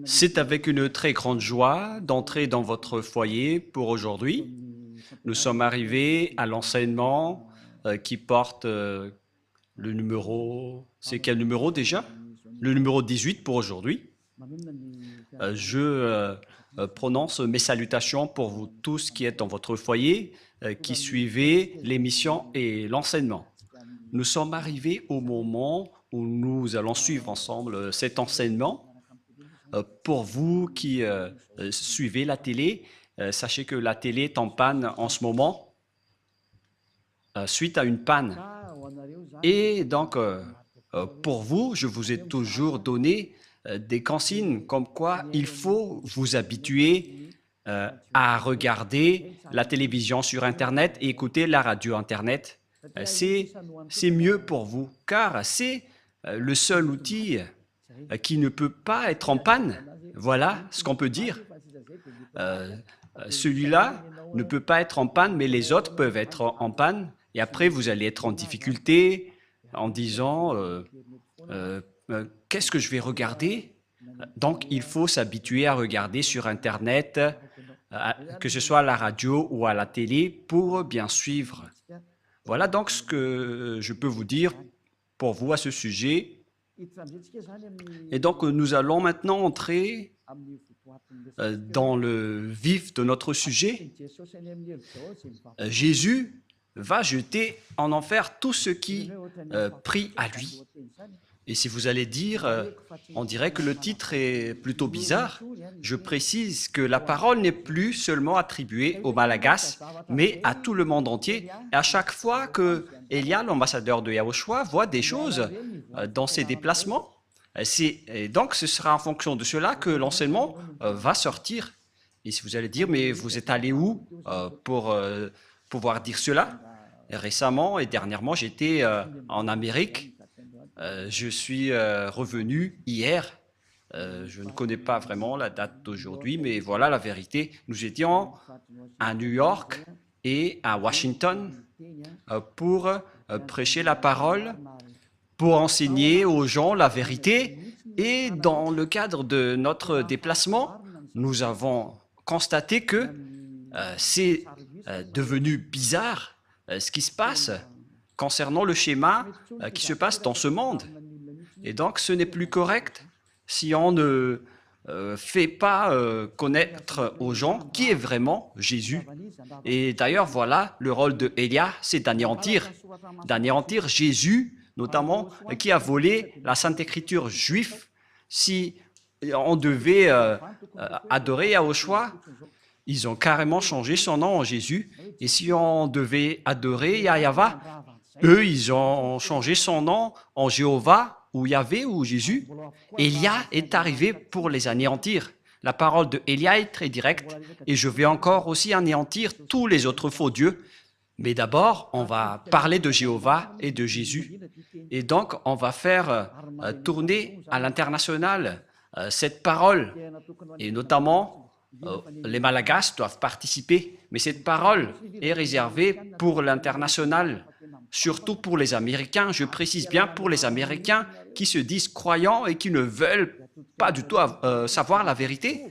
C'est avec une très grande joie d'entrer dans votre foyer pour aujourd'hui. Nous sommes arrivés à l'enseignement qui porte le numéro... C'est quel numéro déjà? Le numéro 18 pour aujourd'hui. Je prononce mes salutations pour vous tous qui êtes dans votre foyer, qui suivez l'émission et l'enseignement. Nous sommes arrivés au moment où nous allons suivre ensemble cet enseignement. Pour vous qui suivez la télé, sachez que la télé est en panne en ce moment, suite à une panne. Et donc, pour vous, je vous ai toujours donné des consignes comme quoi il faut vous habituer à regarder la télévision sur Internet et écouter la radio Internet. C'est mieux pour vous, car c'est le seul outil qui ne peut pas être en panne. Voilà ce qu'on peut dire. Celui-là ne peut pas être en panne, mais les autres peuvent être en panne. Et après, vous allez être en difficulté en disant qu'est-ce que je vais regarder? Donc, il faut s'habituer à regarder sur Internet, que ce soit à la radio ou à la télé, pour bien suivre. Voilà donc ce que je peux vous dire pour vous à ce sujet. Et donc, nous allons maintenant entrer dans le vif de notre sujet. Jésus va jeter en enfer tous ceux qui prient à lui. Et si vous allez dire, on dirait que le titre est plutôt bizarre, je précise que la parole n'est plus seulement attribuée aux Malagasy, mais à tout le monde entier. Et à chaque fois que Elia, l'ambassadeur de Yahushua, voit des choses dans ses déplacements, et donc ce sera en fonction de cela que l'enseignement va sortir. Et si vous allez dire, mais vous êtes allé où pour pouvoir dire cela? Récemment et dernièrement, j'étais en Amérique. Je suis revenu hier. Je ne connais pas vraiment la date d'aujourd'hui, mais voilà la vérité. Nous étions à New York et à Washington pour prêcher la parole, pour enseigner aux gens la vérité. Et dans le cadre de notre déplacement, nous avons constaté que c'est devenu bizarre ce qui se passe concernant le schéma qui se passe dans ce monde. Et donc, ce n'est plus correct si on ne fait pas connaître aux gens qui est vraiment Jésus. Et d'ailleurs, voilà, le rôle de Élia, c'est d'anéantir Jésus, notamment, qui a volé la Sainte Écriture juive. Si on devait adorer Yahushua, ils ont carrément changé son nom en Jésus. Et si on devait adorer Yahva, eux, ils ont changé son nom en Jéhovah, ou Yahvé, ou Jésus. Élia est arrivé pour les anéantir. La parole de Élia est très directe, et je vais encore aussi anéantir tous les autres faux dieux. Mais d'abord, on va parler de Jéhovah et de Jésus. Et donc, on va faire tourner à l'international cette parole, et notamment, les Malagasy doivent participer, mais cette parole est réservée pour l'international, surtout pour les Américains. Je précise bien pour les Américains qui se disent croyants et qui ne veulent pas du tout savoir la vérité.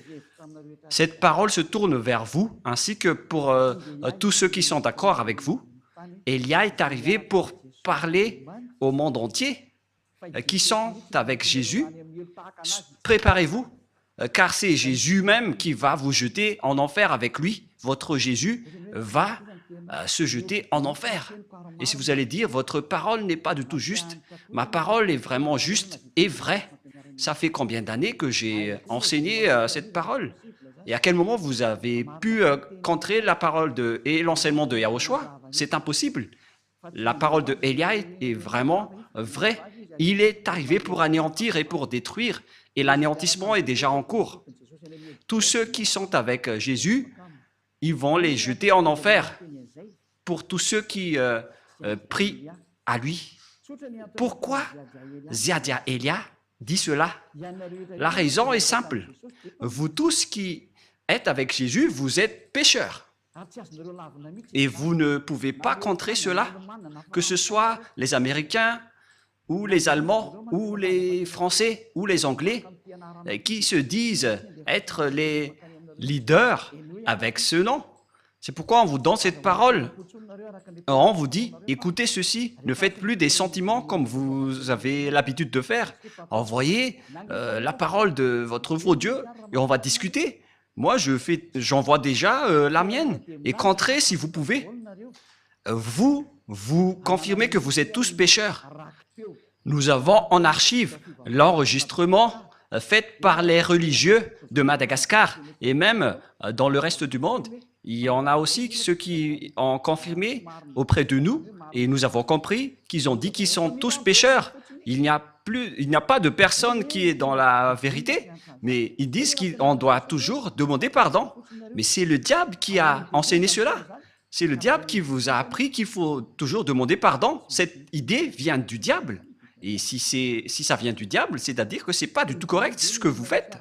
Cette parole se tourne vers vous, ainsi que pour tous ceux qui sont d'accord avec vous. Élia est arrivé pour parler au monde entier, qui sont avec Jésus. Préparez-vous, car c'est Jésus même qui va vous jeter en enfer avec lui. Votre Jésus va se jeter en enfer. Et si vous allez dire, votre parole n'est pas du tout juste, ma parole est vraiment juste et vraie. Ça fait combien d'années que j'ai enseigné cette parole? Et à quel moment vous avez pu contrer la parole et l'enseignement de Yahushua? C'est impossible. La parole de Élia est vraiment vraie. Il est arrivé pour anéantir et pour détruire, et l'anéantissement est déjà en cours. Tous ceux qui sont avec Jésus, ils vont les jeter en enfer. Pour tous ceux qui prient à lui. Pourquoi Ziadia Elia dit cela? La raison est simple. Vous tous qui êtes avec Jésus, vous êtes pécheurs. Et vous ne pouvez pas contrer cela, que ce soit les Américains ou les Allemands, ou les Français, ou les Anglais, qui se disent être les leaders avec ce nom. C'est pourquoi on vous donne cette parole. On vous dit, écoutez ceci, ne faites plus des sentiments comme vous avez l'habitude de faire. Envoyez la parole de votre vrai Dieu et on va discuter. Moi, j'envoie déjà la mienne. Et qu'entrez si vous pouvez. Vous confirmez que vous êtes tous pécheurs. Nous avons en archive l'enregistrement fait par les religieux de Madagascar et même dans le reste du monde. Il y en a aussi ceux qui ont confirmé auprès de nous et nous avons compris qu'ils ont dit qu'ils sont tous pécheurs. Il n'y a pas de personne qui est dans la vérité, mais ils disent qu'on doit toujours demander pardon. Mais c'est le diable qui a enseigné cela. C'est le diable qui vous a appris qu'il faut toujours demander pardon. Cette idée vient du diable. Et si ça vient du diable, c'est-à-dire que ce n'est pas du tout correct ce que vous faites.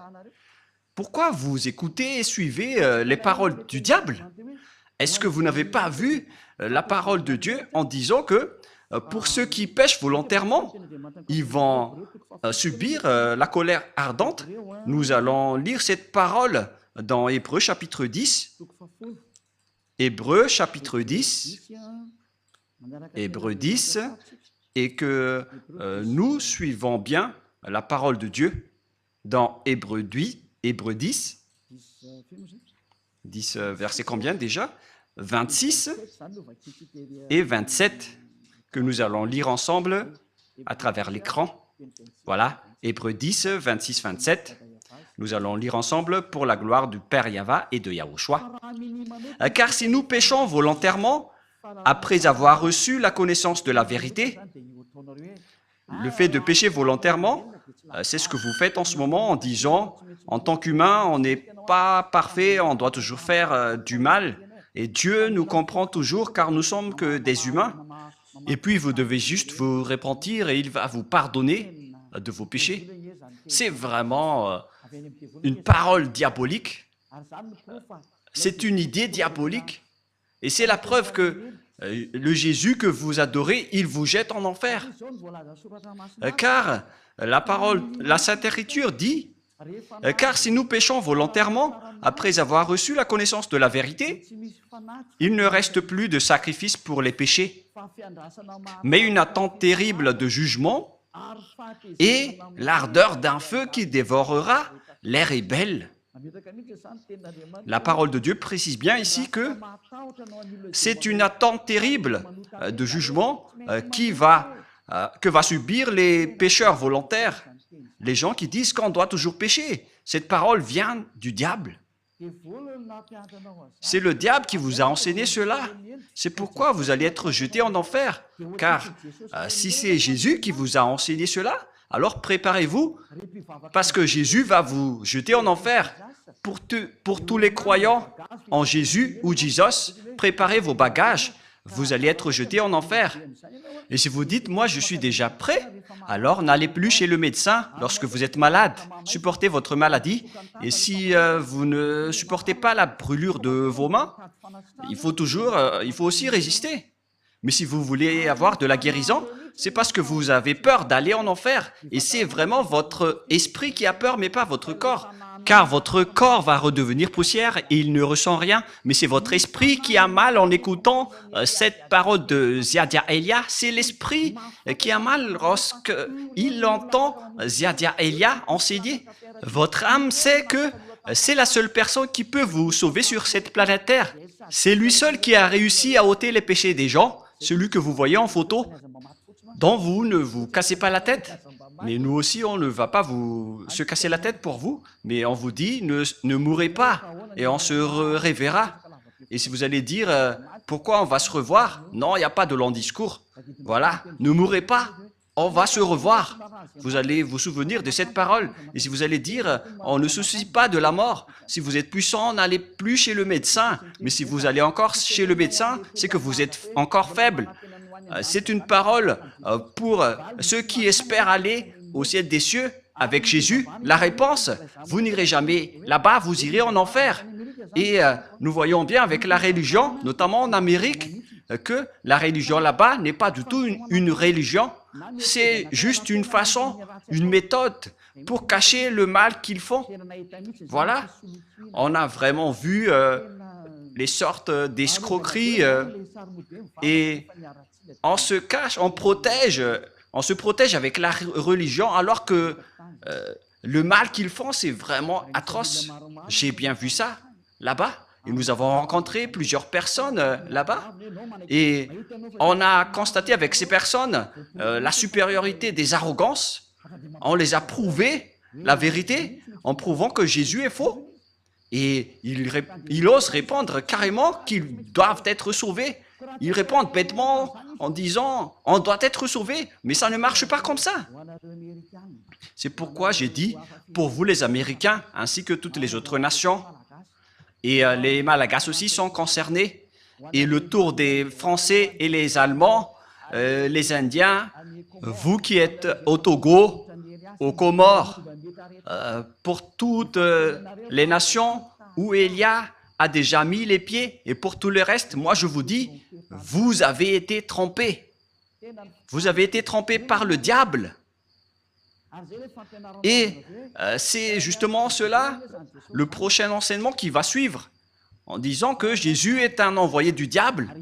Pourquoi vous écoutez et suivez les paroles du diable? Est-ce que vous n'avez pas vu la parole de Dieu en disant que pour ceux qui pêchent volontairement, ils vont subir la colère ardente? Nous allons lire cette parole dans Hébreux chapitre 10. Hébreux chapitre 10. Hébreux 10. Et que nous suivons bien la parole de Dieu dans Hébreux 10. Hébreux 10, 10 verset combien déjà? 26 et 27 que nous allons lire ensemble à travers l'écran. Voilà, Hébreux 10, 26, 27. Nous allons lire ensemble pour la gloire du Père Yahva et de Yahushua. Car si nous péchons volontairement, après avoir reçu la connaissance de la vérité, le fait de pécher volontairement, c'est ce que vous faites en ce moment en disant, en tant qu'humain, on n'est pas parfait, on doit toujours faire du mal. Et Dieu nous comprend toujours car nous sommes que des humains. Et puis vous devez juste vous repentir et il va vous pardonner de vos péchés. C'est vraiment une parole diabolique. C'est une idée diabolique. Et c'est la preuve que le Jésus que vous adorez, il vous jette en enfer. Car la parole, la Sainte Écriture dit, car si nous péchons volontairement, après avoir reçu la connaissance de la vérité, il ne reste plus de sacrifice pour les péchés, mais une attente terrible de jugement et l'ardeur d'un feu qui dévorera les rebelles. La parole de Dieu précise bien ici que c'est une attente terrible de jugement que va subir les pécheurs volontaires, les gens qui disent qu'on doit toujours pécher. Cette parole vient du diable. C'est le diable qui vous a enseigné cela. C'est pourquoi vous allez être jetés en enfer. Car si c'est Jésus qui vous a enseigné cela, alors préparez-vous, parce que Jésus va vous jeter en enfer. Pour tous les croyants en Jésus ou Jesus, préparez vos bagages. Vous allez être jetés en enfer. Et si vous dites, moi je suis déjà prêt, alors n'allez plus chez le médecin lorsque vous êtes malade. Supportez votre maladie. Et si vous ne supportez pas la brûlure de vos mains, il faut aussi résister. Mais si vous voulez avoir de la guérison, c'est parce que vous avez peur d'aller en enfer. Et c'est vraiment votre esprit qui a peur, mais pas votre corps. Car votre corps va redevenir poussière et il ne ressent rien. Mais c'est votre esprit qui a mal en écoutant cette parole de Ziadia Elia. C'est l'esprit qui a mal lorsqu'il entend Ziadia Elia enseigner. Votre âme sait que c'est la seule personne qui peut vous sauver sur cette planète Terre. C'est lui seul qui a réussi à ôter les péchés des gens, celui que vous voyez en photo, dont vous ne vous cassez pas la tête. Mais nous aussi, on ne va pas se casser la tête pour vous, mais on vous dit, ne mourrez pas, et on se reverra. Et si vous allez dire, pourquoi on va se revoir? Non, il n'y a pas de long discours. Voilà, ne mourrez pas, on va se revoir. Vous allez vous souvenir de cette parole. Et si vous allez dire, on ne se soucie pas de la mort. Si vous êtes puissant, n'allez plus chez le médecin. Mais si vous allez encore chez le médecin, c'est que vous êtes encore faible. C'est une parole pour ceux qui espèrent aller au ciel des cieux avec Jésus. La réponse, vous n'irez jamais là-bas, vous irez en enfer. Et nous voyons bien avec la religion, notamment en Amérique, que la religion là-bas n'est pas du tout une religion, c'est juste une façon, une méthode pour cacher le mal qu'ils font. Voilà, on a vraiment vu les sortes d'escroqueries et on se cache, on se protège avec la religion alors que le mal qu'ils font, c'est vraiment atroce. J'ai bien vu ça là-bas. Et nous avons rencontré plusieurs personnes là-bas et on a constaté avec ces personnes la supériorité des arrogances. On les a prouvé la vérité en prouvant que Jésus est faux. Et ils osent répondre carrément qu'ils doivent être sauvés. Ils répondent bêtement en disant « on doit être sauvé », mais ça ne marche pas comme ça. C'est pourquoi j'ai dit, pour vous les Américains, ainsi que toutes les autres nations, et les Malagasy aussi sont concernés, et le tour des Français et les Allemands, les Indiens, vous qui êtes au Togo, aux Comores, pour toutes les nations où Élia a déjà mis les pieds, et pour tout le reste, moi je vous dis, vous avez été trompés. Vous avez été trompés par le diable. Et c'est justement cela, le prochain enseignement qui va suivre, en disant que Jésus est un envoyé du diable.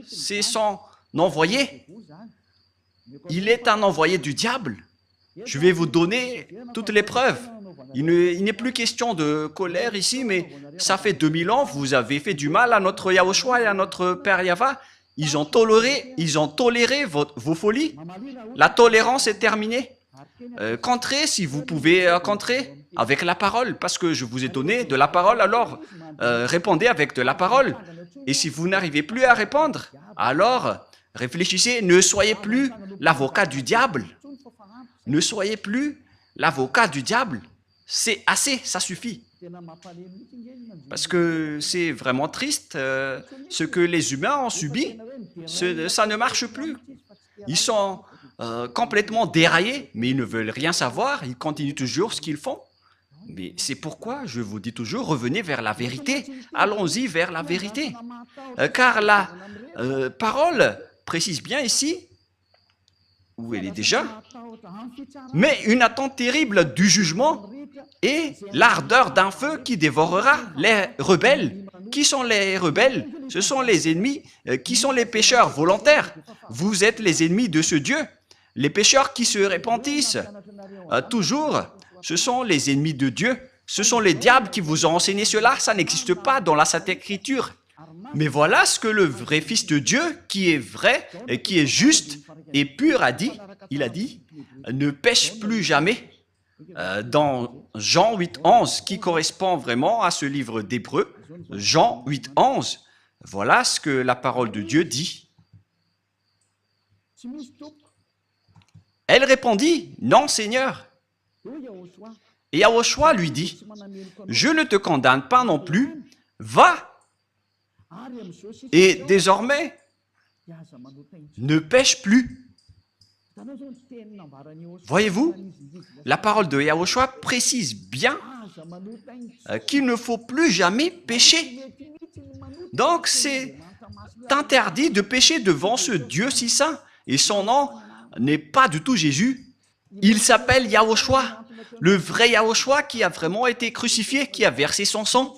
C'est son envoyé. Il est un envoyé du diable. Je vais vous donner toutes les preuves. Il n'est plus question de colère ici, mais ça fait 2000 ans, vous avez fait du mal à notre Yahushua et à notre Père Yahva. Ils ont toléré vos folies. La tolérance est terminée. Contrez si vous pouvez contrer avec la parole, parce que je vous ai donné de la parole, alors répondez avec de la parole. Et si vous n'arrivez plus à répondre, alors réfléchissez, ne soyez plus l'avocat du diable. Ne soyez plus l'avocat du diable. C'est assez, ça suffit. Parce que c'est vraiment triste ce que les humains ont subi. Ça ne marche plus. Ils sont complètement déraillés, mais ils ne veulent rien savoir. Ils continuent toujours ce qu'ils font. Mais c'est pourquoi je vous dis toujours, revenez vers la vérité. Allons-y vers la vérité. Car la parole précise bien ici, où elle est déjà, mais une attente terrible du jugement et l'ardeur d'un feu qui dévorera les rebelles. Qui sont les rebelles? Ce sont les ennemis. Qui sont les pécheurs volontaires? Vous êtes les ennemis de ce Dieu. Les pécheurs qui se repentissent toujours, ce sont les ennemis de Dieu. Ce sont les diables qui vous ont enseigné cela. Ça n'existe pas dans la Sainte Écriture. Mais voilà ce que le vrai Fils de Dieu, qui est vrai, et qui est juste et pur, a dit. Il a dit, ne pêche plus jamais. Dans Jean 8, 11, qui correspond vraiment à ce livre d'Hébreux, Jean 8, 11, voilà ce que la parole de Dieu dit. Elle répondit, non Seigneur. Et Yahushua lui dit, je ne te condamne pas non plus, va. Et désormais, ne pêche plus. Voyez-vous, la parole de Yahushua précise bien qu'il ne faut plus jamais pécher. Donc, c'est interdit de pécher devant ce Dieu si saint. Et son nom n'est pas du tout Jésus. Il s'appelle Yahushua, le vrai Yahushua qui a vraiment été crucifié, qui a versé son sang.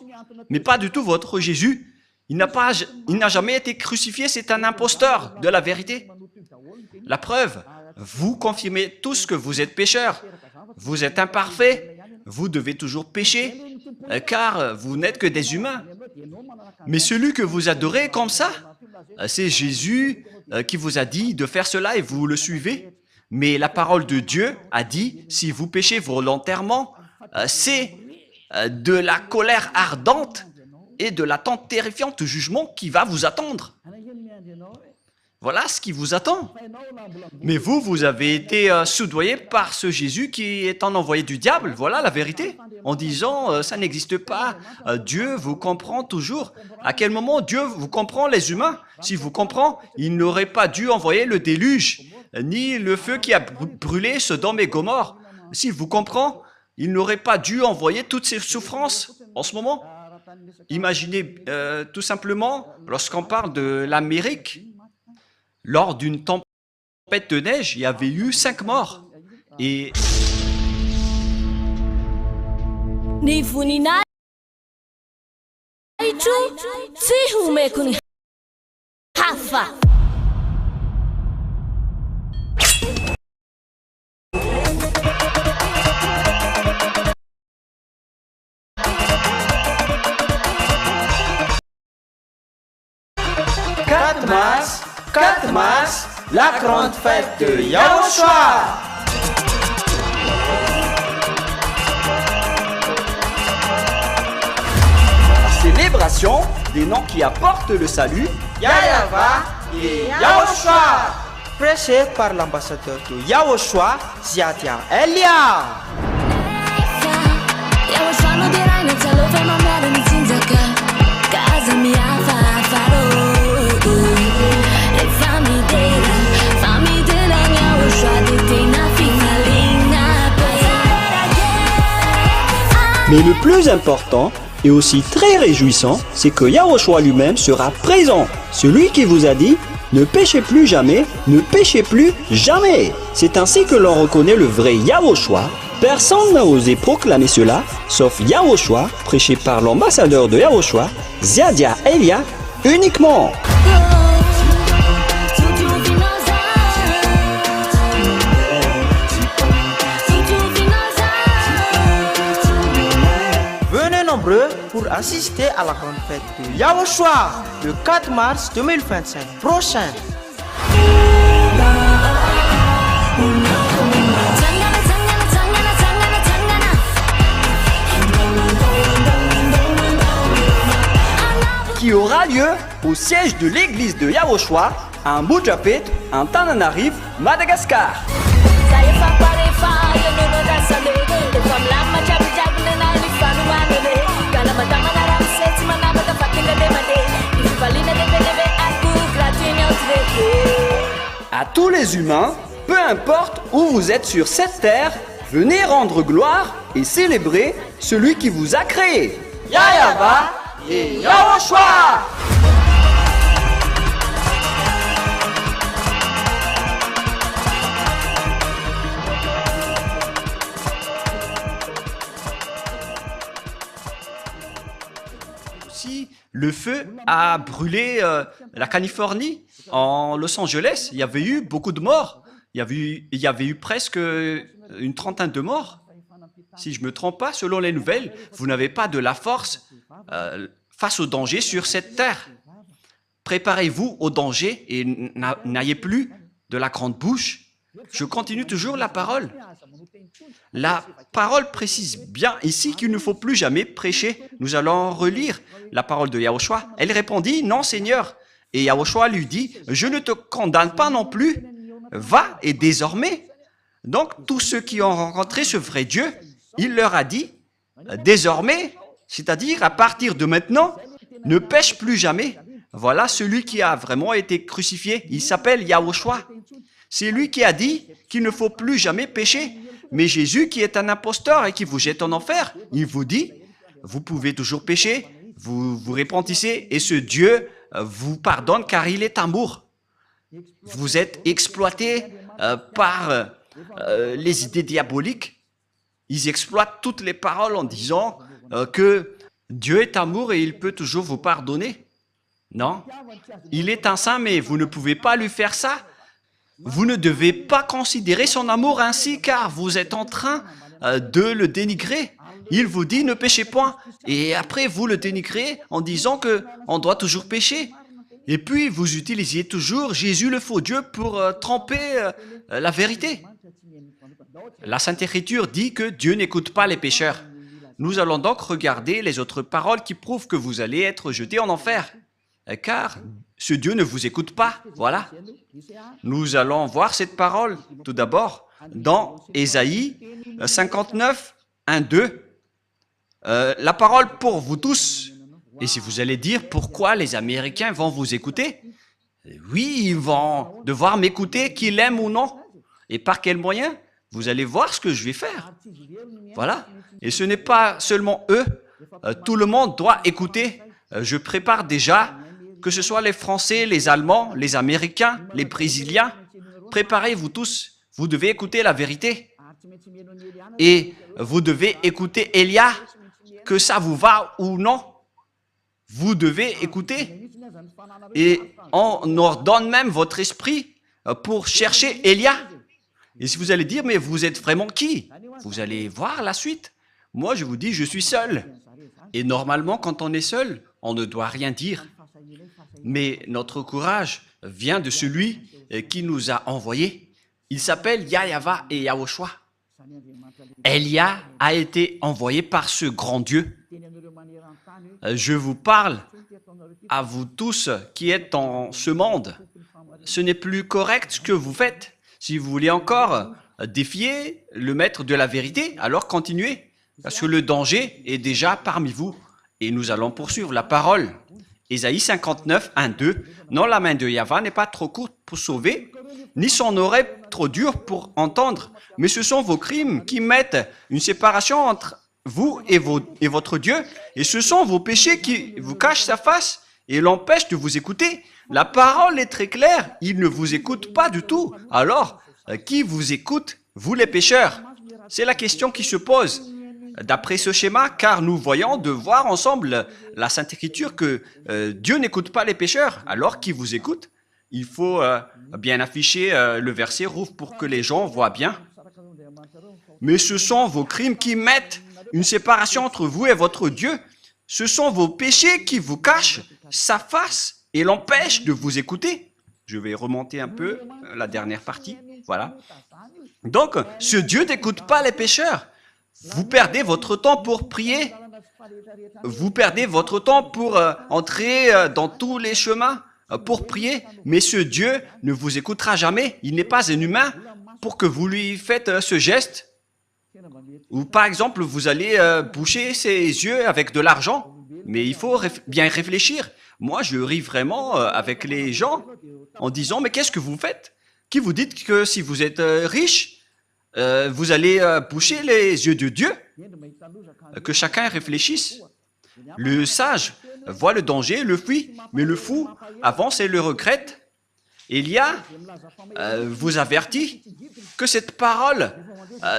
Mais pas du tout votre Jésus. Il n'a jamais été crucifié, c'est un imposteur de la vérité. La preuve, vous confirmez tous que vous êtes pécheurs. Vous êtes imparfaits. Vous devez toujours pécher, car vous n'êtes que des humains. Mais celui que vous adorez comme ça, c'est Jésus qui vous a dit de faire cela et vous le suivez. Mais la parole de Dieu a dit, si vous péchez volontairement, c'est de la colère ardente et de l'attente terrifiante du jugement qui va vous attendre. Voilà ce qui vous attend. Mais vous avez été soudoyé par ce Jésus qui est un envoyé du diable. Voilà la vérité. En disant, ça n'existe pas. Dieu vous comprend toujours. À quel moment Dieu vous comprend, les humains? Si vous comprend, il n'aurait pas dû envoyer le déluge, ni le feu qui a brûlé Sodome et Gomorrhe. S'il vous comprend, il n'aurait pas dû envoyer toutes ces souffrances en ce moment. Imaginez tout simplement, lorsqu'on parle de l'Amérique, lors d'une tempête de neige, il y avait eu 5 morts. Et « 4 mars, la grande fête de Yahushua. La célébration des noms qui apportent le salut, Yahweh et Yahushua, prêché par l'ambassadeur de Yahushua, Ziadia Elia. Mais le plus important et aussi très réjouissant, c'est que Yahushua lui-même sera présent. Celui qui vous a dit « Ne péchez plus jamais, ne péchez plus jamais ». C'est ainsi que l'on reconnaît le vrai Yahushua. Personne n'a osé proclamer cela, sauf Yahushua, prêché par l'ambassadeur de Yahushua, Ziadia Elia, uniquement. Venez nombreux pour assister à la grande fête de Yahushua le 4 mars 2025 prochain. Qui aura lieu au siège de l'église de Yahushua à Mujapet, en Tananarive, Madagascar. À tous les humains, peu importe où vous êtes sur cette terre, venez rendre gloire et célébrer celui qui vous a créé. Yahweh et Yahushua. Aussi, le feu a brûlé la Californie. En Los Angeles, il y avait eu beaucoup de morts. Il y avait eu presque une trentaine de morts. Si je ne me trompe pas, selon les nouvelles, vous n'avez pas de la force face au danger sur cette terre. Préparez-vous au danger et n'ayez plus de la grande bouche. Je continue toujours la parole. La parole précise bien ici qu'il ne faut plus jamais prêcher. Nous allons relire la parole de Yahushua. Elle répondit, « Non, Seigneur. » Et Yahushua lui dit, « Je ne te condamne pas non plus. Va et désormais. » Donc, tous ceux qui ont rencontré ce vrai Dieu, il leur a dit, « Désormais, c'est-à-dire à partir de maintenant, ne pêche plus jamais. » Voilà celui qui a vraiment été crucifié. Il s'appelle Yahushua. C'est lui qui a dit qu'il ne faut plus jamais pécher. Mais Jésus, qui est un imposteur et qui vous jette en enfer, il vous dit, vous pouvez toujours pécher, vous vous repentissez et ce Dieu vous pardonne car il est amour. Vous êtes exploité par les idées diaboliques. Ils exploitent toutes les paroles en disant que Dieu est amour et il peut toujours vous pardonner. Non, il est un saint, mais vous ne pouvez pas lui faire ça. Vous ne devez pas considérer son amour ainsi car vous êtes en train de le dénigrer. Il vous dit ne péchez point et après vous le dénigrez en disant qu'on doit toujours pécher. Et puis vous utilisiez toujours Jésus le faux Dieu pour tromper la vérité. La Sainte Écriture dit que Dieu n'écoute pas les pécheurs. Nous allons donc regarder les autres paroles qui prouvent que vous allez être jetés en enfer. Car ce Dieu ne vous écoute pas. Voilà. Nous allons voir cette parole tout d'abord dans Ésaïe 59, 1, 2. La parole pour vous tous. Et si vous allez dire pourquoi les Américains vont vous écouter, oui, ils vont devoir m'écouter, qu'ils l'aiment ou non. Et par quel moyen? Vous allez voir ce que je vais faire. Voilà. Et ce n'est pas seulement eux, tout le monde doit écouter. Je prépare déjà, que ce soit les Français, les Allemands, les Américains, les Brésiliens. Préparez-vous tous. Vous devez écouter la vérité. Et vous devez écouter Élia, que ça vous va ou non. Vous devez écouter. Et on ordonne même votre esprit pour chercher Élia. Et si vous allez dire, mais vous êtes vraiment qui? Vous allez voir la suite. Moi, je vous dis, je suis seul. Et normalement, quand on est seul, on ne doit rien dire. Mais notre courage vient de celui qui nous a envoyés. Il s'appelle Yahweh et Yahushua. Élia a été envoyé par ce grand Dieu. Je vous parle à vous tous qui êtes dans ce monde. Ce n'est plus correct ce que vous faites. Si vous voulez encore défier le maître de la vérité, alors continuez. Parce que le danger est déjà parmi vous. Et nous allons poursuivre la parole. Ésaïe 59, 1, 2. Non, la main de Yahweh n'est pas trop courte pour sauver, ni son oreille trop dure pour entendre. Mais ce sont vos crimes qui mettent une séparation entre vous et votre Dieu. Et ce sont vos péchés qui vous cachent sa face et l'empêchent de vous écouter. La parole est très claire. Il ne vous écoute pas du tout. Alors, qui vous écoute? Vous les pécheurs. C'est la question qui se pose. D'après ce schéma, car nous voyons de voir ensemble la Sainte Écriture que Dieu n'écoute pas les pécheurs. Alors, qui vous écoute? Il faut bien afficher le verset rouge pour que les gens voient bien. Mais ce sont vos crimes qui mettent une séparation entre vous et votre Dieu. Ce sont vos péchés qui vous cachent sa face et l'empêchent de vous écouter. Je vais remonter un peu la dernière partie. Voilà. Donc, ce Dieu n'écoute pas les pécheurs. Vous perdez votre temps pour prier. Vous perdez votre temps pour entrer dans tous les chemins pour prier. Mais ce Dieu ne vous écoutera jamais. Il n'est pas un humain pour que vous lui faites ce geste. Ou par exemple, vous allez boucher ses yeux avec de l'argent. Mais il faut bien réfléchir. Moi, je ris vraiment avec les gens en disant, mais qu'est-ce que vous faites? Qui vous dites que si vous êtes riche, vous allez boucher les yeux de Dieu? Que chacun réfléchisse. Le sage voit le danger, le fuit, mais le fou avance et le regrette. Élia vous avertit que cette parole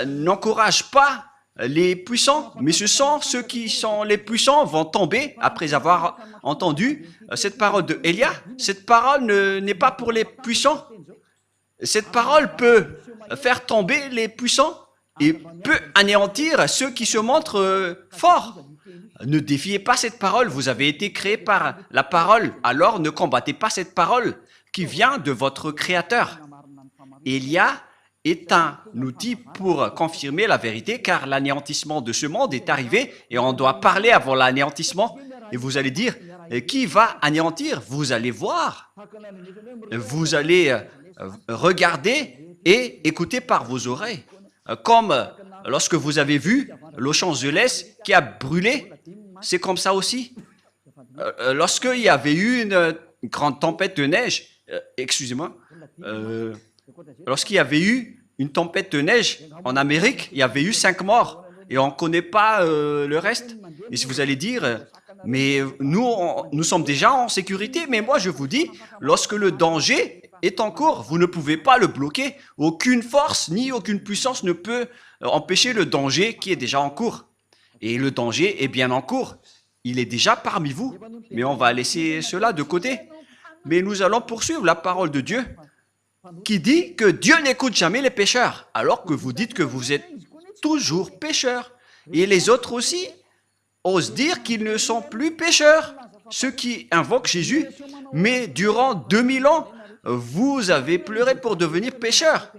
n'encourage pas les puissants, mais ce sont ceux qui sont les puissants vont tomber après avoir entendu cette parole de Élia. Cette parole n'est pas pour les puissants. Cette parole peut faire tomber les puissants et peut anéantir ceux qui se montrent forts. Ne défiez pas cette parole, vous avez été créé par la parole, alors ne combattez pas cette parole qui vient de votre Créateur. Élia est un outil pour confirmer la vérité, car l'anéantissement de ce monde est arrivé et on doit parler avant l'anéantissement. Et vous allez dire, qui va anéantir? Vous allez voir. Vous allez regarder et écouter par vos oreilles. Comme lorsque vous avez vu Los Angeles qui a brûlé, c'est comme ça aussi. Lorsqu'il y avait eu une grande tempête de neige, excusez-moi, lorsqu'il y avait eu une tempête de neige en Amérique, il y avait eu 5 morts et on ne connaît pas le reste. Et si vous allez dire, mais nous sommes déjà en sécurité, mais moi je vous dis, lorsque le danger est en cours, vous ne pouvez pas le bloquer. Aucune force ni aucune puissance ne peut empêcher le danger qui est déjà en cours. Et le danger est bien en cours. Il est déjà parmi vous, mais on va laisser cela de côté. Mais nous allons poursuivre la parole de Dieu qui dit que Dieu n'écoute jamais les pécheurs, alors que vous dites que vous êtes toujours pécheurs. Et les autres aussi osent dire qu'ils ne sont plus pécheurs, ceux qui invoquent Jésus. Mais durant 2000 ans, vous avez pleuré pour devenir pécheurs.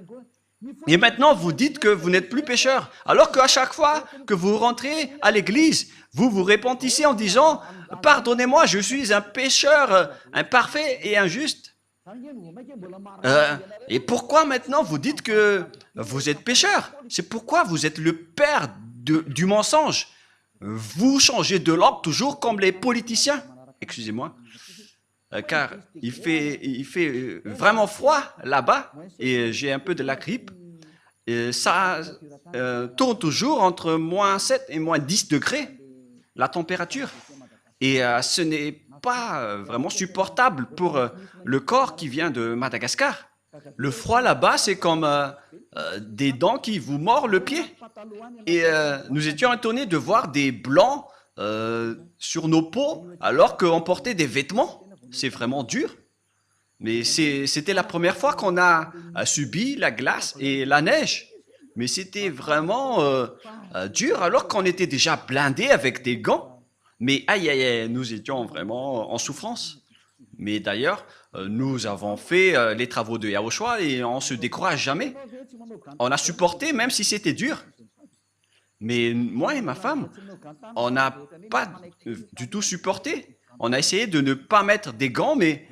Et maintenant, vous dites que vous n'êtes plus pécheurs, alors qu'à chaque fois que vous rentrez à l'église, vous vous repentissez en disant « Pardonnez-moi, je suis un pécheur imparfait et injuste. » Et pourquoi maintenant vous dites que vous êtes pécheur? C'est pourquoi vous êtes le père du mensonge. Vous changez de langue toujours comme les politiciens. Excusez-moi. Car il fait vraiment froid là-bas et j'ai un peu de la grippe. Et ça tourne toujours entre -7 et -10 degrés. la température. Et ce n'est pas vraiment supportable pour le corps qui vient de Madagascar. Le froid là-bas, c'est comme des dents qui vous mordent le pied. Et nous étions étonnés de voir des blancs sur nos peaux alors qu'on portait des vêtements. C'est vraiment dur. Mais c'était la première fois qu'on a subi la glace et la neige. Mais c'était vraiment dur alors qu'on était déjà blindés avec des gants. Mais aïe, aïe, aïe, nous étions vraiment en souffrance. Mais d'ailleurs, nous avons fait les travaux de Yahushua et on ne se décourage jamais. On a supporté même si c'était dur. Mais moi et ma femme, on n'a pas du tout supporté. On a essayé de ne pas mettre des gants, mais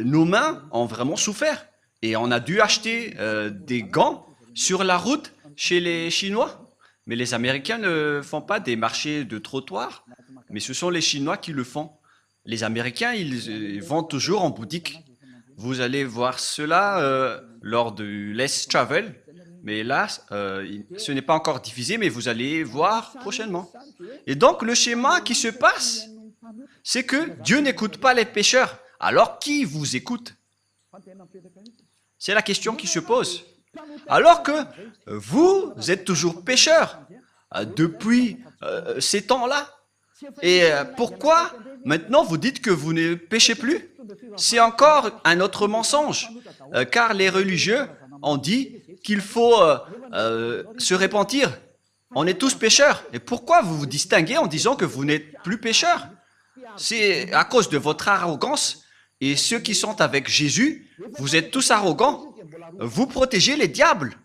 nos mains ont vraiment souffert. Et on a dû acheter des gants sur la route chez les Chinois. Mais les Américains ne font pas des marchés de trottoir, mais ce sont les Chinois qui le font. Les Américains, ils vont toujours en boutique. Vous allez voir cela lors du Let's Travel. Mais là, ce n'est pas encore diffusé, mais vous allez voir prochainement. Et donc, le schéma qui se passe, c'est que Dieu n'écoute pas les pécheurs. Alors, qui vous écoute? C'est la question qui se pose. Alors que vous êtes toujours pécheurs depuis ces temps-là. Et pourquoi maintenant vous dites que vous ne péchez plus? C'est encore un autre mensonge, car les religieux ont dit qu'il faut se repentir. On est tous pécheurs. Et pourquoi vous vous distinguez en disant que vous n'êtes plus pécheurs? C'est à cause de votre arrogance. Et ceux qui sont avec Jésus, vous êtes tous arrogants. Vous protégez les diables.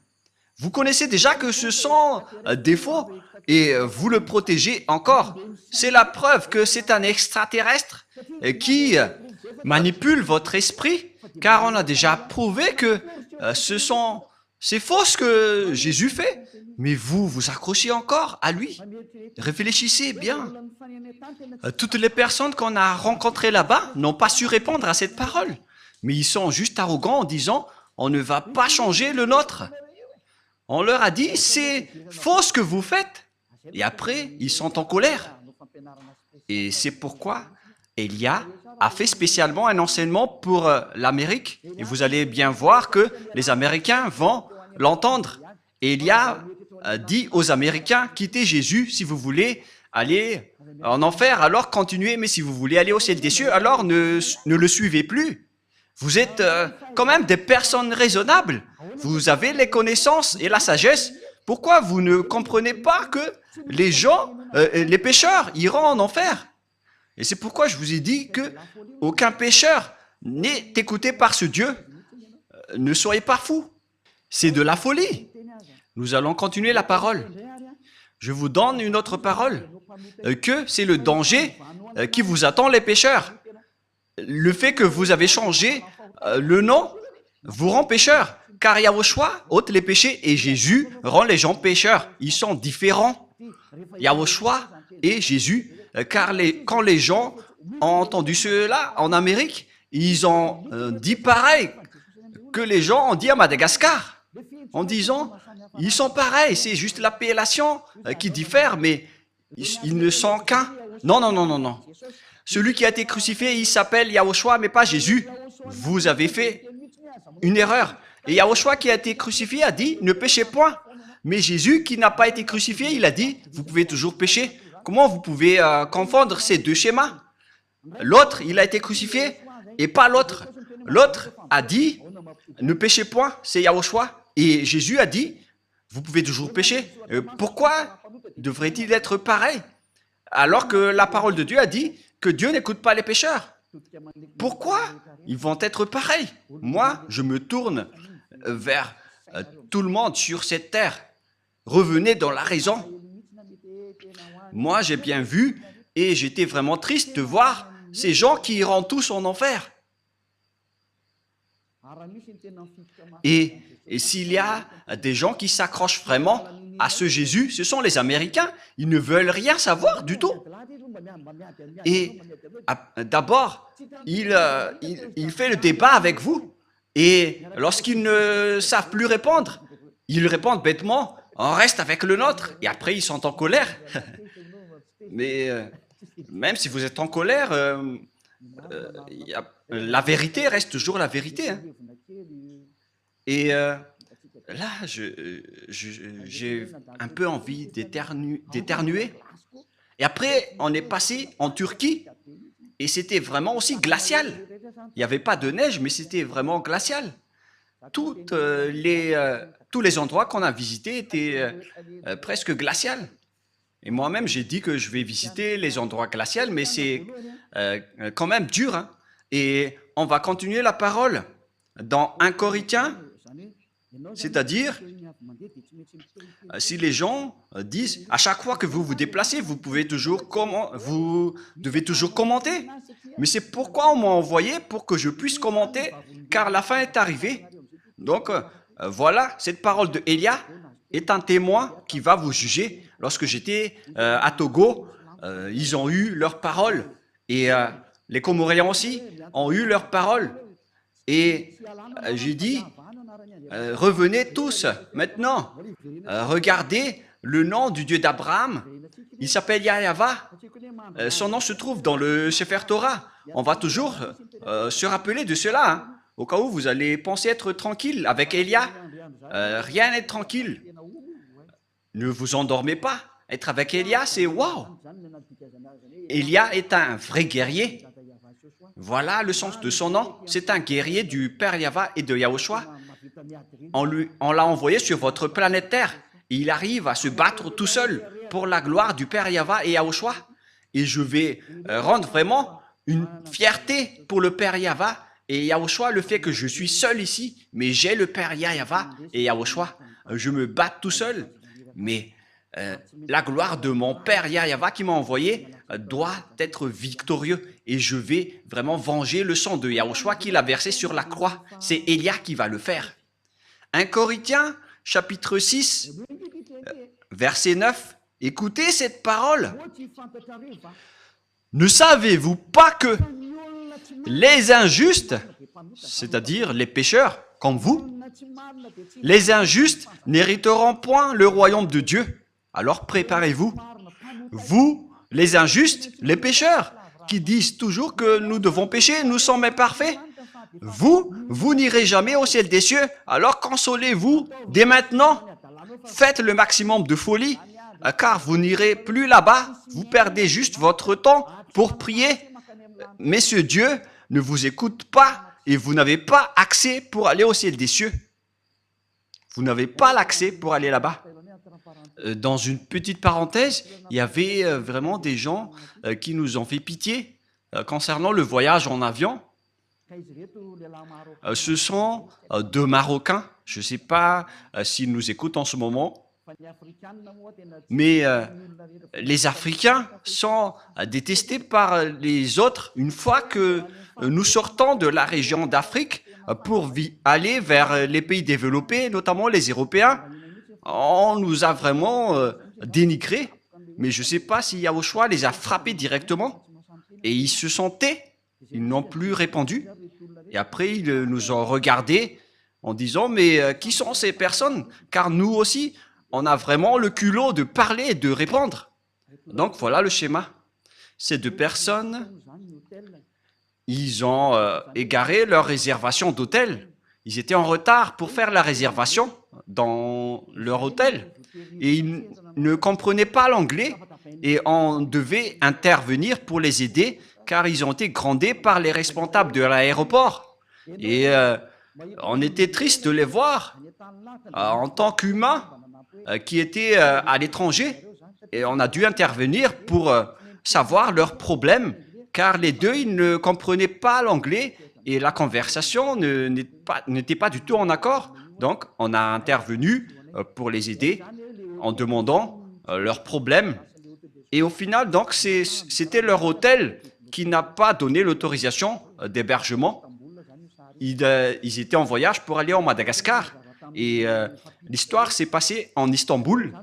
Vous connaissez déjà que ce sont des faux et vous le protégez encore. C'est la preuve que c'est un extraterrestre qui manipule votre esprit, car on a déjà prouvé que c'est faux ce que Jésus fait. Mais vous vous accrochez encore à lui. Réfléchissez bien. Toutes les personnes qu'on a rencontrées là-bas n'ont pas su répondre à cette parole. Mais ils sont juste arrogants en disant « on ne va pas changer le nôtre ». On leur a dit « c'est faux ce que vous faites ». Et après, ils sont en colère. Et c'est pourquoi Elia a fait spécialement un enseignement pour l'Amérique. Et vous allez bien voir que les Américains vont l'entendre. Elia a dit aux Américains, quittez Jésus si vous voulez aller en enfer, alors continuez, mais si vous voulez aller au ciel des cieux, alors ne le suivez plus. Vous êtes quand même des personnes raisonnables. Vous avez les connaissances et la sagesse. Pourquoi vous ne comprenez pas que les gens, les pécheurs, iront en enfer? Et c'est pourquoi je vous ai dit que aucun pécheur n'est écouté par ce Dieu. Ne soyez pas fous. C'est de la folie. Nous allons continuer la parole. Je vous donne une autre parole, que c'est le danger qui vous attend les pécheurs. Le fait que vous avez changé le nom vous rend pécheur, car Yahushua ôte les péchés et Jésus rend les gens pécheurs. Ils sont différents. Yahushua et Jésus, car quand les gens ont entendu cela en Amérique, ils ont dit pareil que les gens ont dit à Madagascar, en disant, ils sont pareils, c'est juste l'appellation qui diffère, mais ils ne sont qu'un. Non, non, non, non, non. Celui qui a été crucifié, il s'appelle Yahushua, mais pas Jésus. Vous avez fait une erreur. Et Yahushua qui a été crucifié a dit, ne péchez point. Mais Jésus qui n'a pas été crucifié, il a dit, vous pouvez toujours pécher. Comment vous pouvez confondre ces deux schémas? L'autre, il a été crucifié et pas l'autre. L'autre a dit, ne péchez point, c'est Yahushua. Et Jésus a dit, vous pouvez toujours pécher. Pourquoi devrait-il être pareil? Alors que la parole de Dieu a dit que Dieu n'écoute pas les pécheurs. Pourquoi ils vont être pareils? Moi, je me tourne vers tout le monde sur cette terre. Revenez dans la raison. Moi, j'ai bien vu et j'étais vraiment triste de voir ces gens qui iront tous en enfer. Et s'il y a des gens qui s'accrochent vraiment à ce Jésus, ce sont les Américains. Ils ne veulent rien savoir du tout. Et d'abord, il fait le débat avec vous. Et lorsqu'ils ne savent plus répondre, ils répondent bêtement, on reste avec le nôtre. Et après, ils sont en colère. Mais même si vous êtes en colère, la vérité reste toujours la vérité. Hein. Et là, j'ai un peu envie d'éternuer. Et après, on est passé en Turquie et c'était vraiment aussi glacial. Il n'y avait pas de neige, mais c'était vraiment glacial. Tous les endroits qu'on a visités étaient presque glaciaux. Et moi-même, j'ai dit que je vais visiter les endroits glaciaux, mais c'est quand même dur. Hein. Et on va continuer la parole dans 1 Corinthiens, c'est-à-dire, si les gens disent, à chaque fois que vous vous déplacez, vous devez toujours commenter. Mais c'est pourquoi on m'a envoyé pour que je puisse commenter, car la fin est arrivée. Donc, voilà, cette parole de Elia est un témoin qui va vous juger. Lorsque j'étais à Togo, ils ont eu leur parole. Et les Comoriens aussi ont eu leur parole. Et j'ai dit, revenez tous maintenant. Regardez le nom du Dieu d'Abraham. Il s'appelle Yahva. Son nom se trouve dans le Sefer Torah. On va toujours se rappeler de cela. Hein. Au cas où vous allez penser être tranquille. Avec Elia, rien n'est tranquille. Ne vous endormez pas. Être avec Elia, c'est waouh. Elia est un vrai guerrier. Voilà le sens de son nom. C'est un guerrier du Père Yahva et de Yahushua. On l'a envoyé sur votre planète Terre. Et il arrive à se battre tout seul pour la gloire du Père Yahva et Yahushua. Et je vais rendre vraiment une fierté pour le Père Yahva et Yahushua, le fait que je suis seul ici, mais j'ai le Père Yahva et Yahushua. Je me bats tout seul, mais la gloire de mon Père Yahva qui m'a envoyé doit être victorieux. Et je vais vraiment venger le sang de Yahushua qu'il a versé sur la croix. C'est Elia qui va le faire. 1 Corinthiens, chapitre 6, verset 9. Écoutez cette parole. Ne savez-vous pas que les injustes, c'est-à-dire les pécheurs comme vous, les injustes n'hériteront point le royaume de Dieu. Alors préparez-vous. Vous, les injustes, les pécheurs, qui disent toujours que nous devons pécher, nous sommes imparfaits. Vous n'irez jamais au ciel des cieux, alors consolez-vous dès maintenant. Faites le maximum de folie, car vous n'irez plus là-bas. Vous perdez juste votre temps pour prier. Mais ce Dieu ne vous écoute pas et vous n'avez pas accès pour aller au ciel des cieux. Vous n'avez pas l'accès pour aller là-bas. Dans une petite parenthèse, il y avait vraiment des gens qui nous ont fait pitié concernant le voyage en avion. Ce sont 2 Marocains. Je ne sais pas s'ils nous écoutent en ce moment. Mais les Africains sont détestés par les autres une fois que nous sortons de la région d'Afrique pour aller vers les pays développés, notamment les Européens. On nous a vraiment dénigrés, mais je ne sais pas si Yahushua les a frappés directement. Et ils se sont tais, ils n'ont plus répondu. Et après, ils nous ont regardés en disant, mais qui sont ces personnes? Car nous aussi, on a vraiment le culot de parler et de répondre. Donc voilà le schéma. Ces 2 personnes, ils ont égaré leur réservation d'hôtel. Ils étaient en retard pour faire la réservation dans leur hôtel. Et ils ne comprenaient pas l'anglais et on devait intervenir pour les aider car ils ont été grondés par les responsables de l'aéroport. Et on était triste de les voir en tant qu'humains qui étaient à l'étranger. Et on a dû intervenir pour savoir leurs problèmes car les 2, ils ne comprenaient pas l'anglais et la conversation n'était pas du tout en accord. Donc, on a intervenu pour les aider en demandant leurs problèmes. Et au final, donc, c'était leur hôtel qui n'a pas donné l'autorisation d'hébergement. Ils étaient en voyage pour aller en Madagascar. Et l'histoire s'est passée en Istanbul.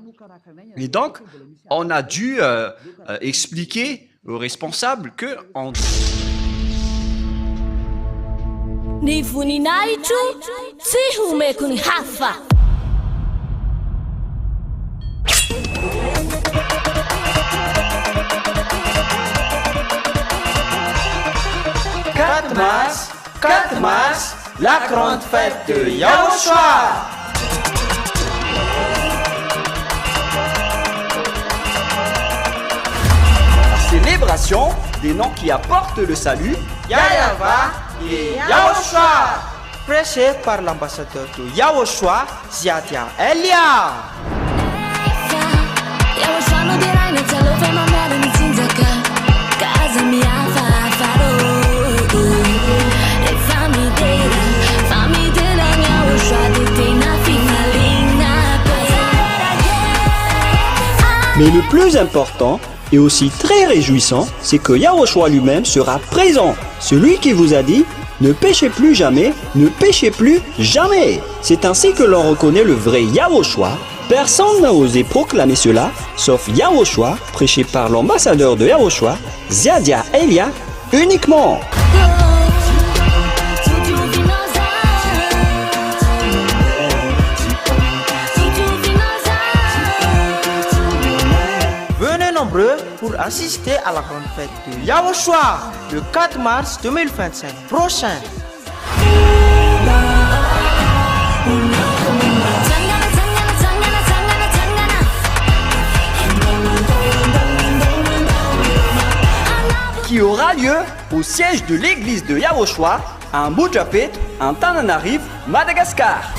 Et donc, on a dû expliquer aux responsables que... Ni voninahitro tsy homeko ny hafa. 4 mars, la grande fête de Yahushua. Célébration des noms qui apportent le salut. Yahweh et Yahushua. Prêché par l'ambassadeur de Yahushua, Ziadia Elia. Mais le plus important et aussi très réjouissant, c'est que Yahushua lui-même sera présent. Celui qui vous a dit « Ne péchez plus jamais, ne péchez plus jamais ». C'est ainsi que l'on reconnaît le vrai Yahushua. Personne n'a osé proclamer cela, sauf Yahushua, prêché par l'ambassadeur de Yahushua, Ziadia Elia, uniquement. Venez nombreux pour assister à la grande fête de Yahushua le 4 mars 2025 prochain. Qui aura lieu au siège de l'église de Yahushua à Mujapit, en Tananarive, Madagascar.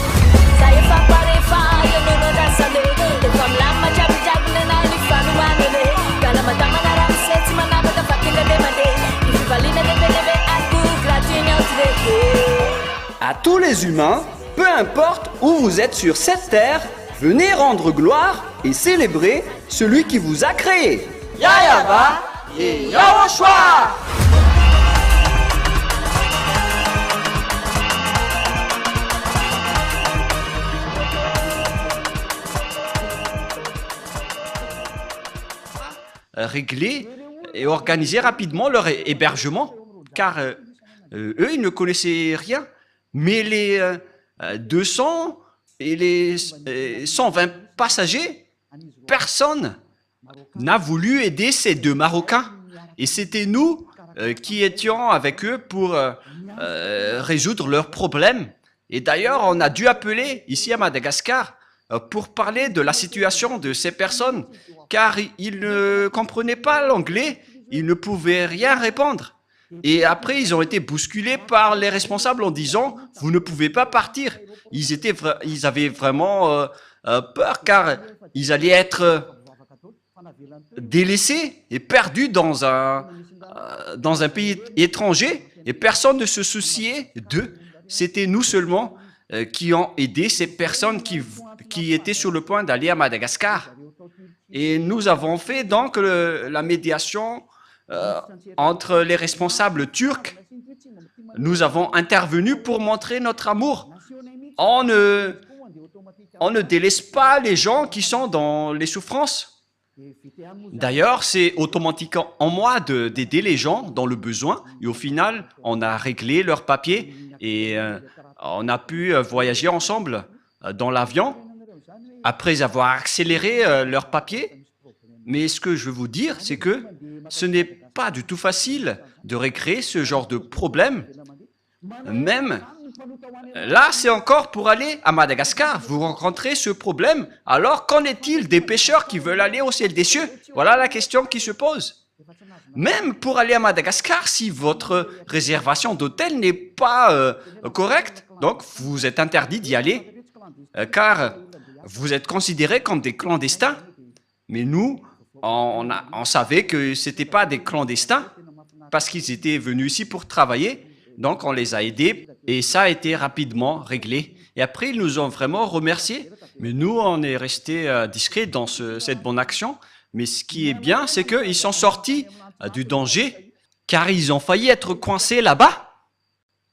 À tous les humains, peu importe où vous êtes sur cette terre, venez rendre gloire et célébrer celui qui vous a créé. Yahweh et Yahushua. Régler et organiser rapidement leur hébergement, car eux, ils ne connaissaient rien. Mais les 200 et les 120 passagers, personne n'a voulu aider ces deux Marocains. Et c'était nous qui étions avec eux pour résoudre leurs problèmes. Et d'ailleurs, on a dû appeler ici à Madagascar pour parler de la situation de ces personnes, car ils ne comprenaient pas l'anglais, ils ne pouvaient rien répondre. Et après, ils ont été bousculés par les responsables en disant « Vous ne pouvez pas partir ». Ils avaient vraiment peur, car ils allaient être délaissés et perdus dans un pays étranger, et personne ne se souciait d'eux. C'était nous seulement qui ont aidé ces personnes qui étaient sur le point d'aller à Madagascar. Et nous avons fait donc la médiation entre les responsables turcs. Nous avons intervenu pour montrer notre amour. On ne délaisse pas les gens qui sont dans les souffrances. D'ailleurs, c'est automatique en moi d'aider les gens dans le besoin. Et au final, on a réglé leurs papiers et on a pu voyager ensemble dans l'avion après avoir accéléré leurs papiers. Mais ce que je veux vous dire, c'est que ce n'est pas du tout facile de récréer ce genre de problème. Même là, c'est encore pour aller à Madagascar. Vous rencontrez ce problème. Alors, qu'en est-il des pêcheurs qui veulent aller au ciel des cieux? Voilà la question qui se pose. Même pour aller à Madagascar, si votre réservation d'hôtel n'est pas correcte, donc vous êtes interdit d'y aller, car vous êtes considérés comme des clandestins. Mais nous, on savait que ce n'étaient pas des clandestins, parce qu'ils étaient venus ici pour travailler. Donc, on les a aidés et ça a été rapidement réglé. Et après, ils nous ont vraiment remerciés. Mais nous, on est restés discrets dans cette bonne action. Mais ce qui est bien, c'est qu'ils sont sortis du danger, car ils ont failli être coincés là-bas.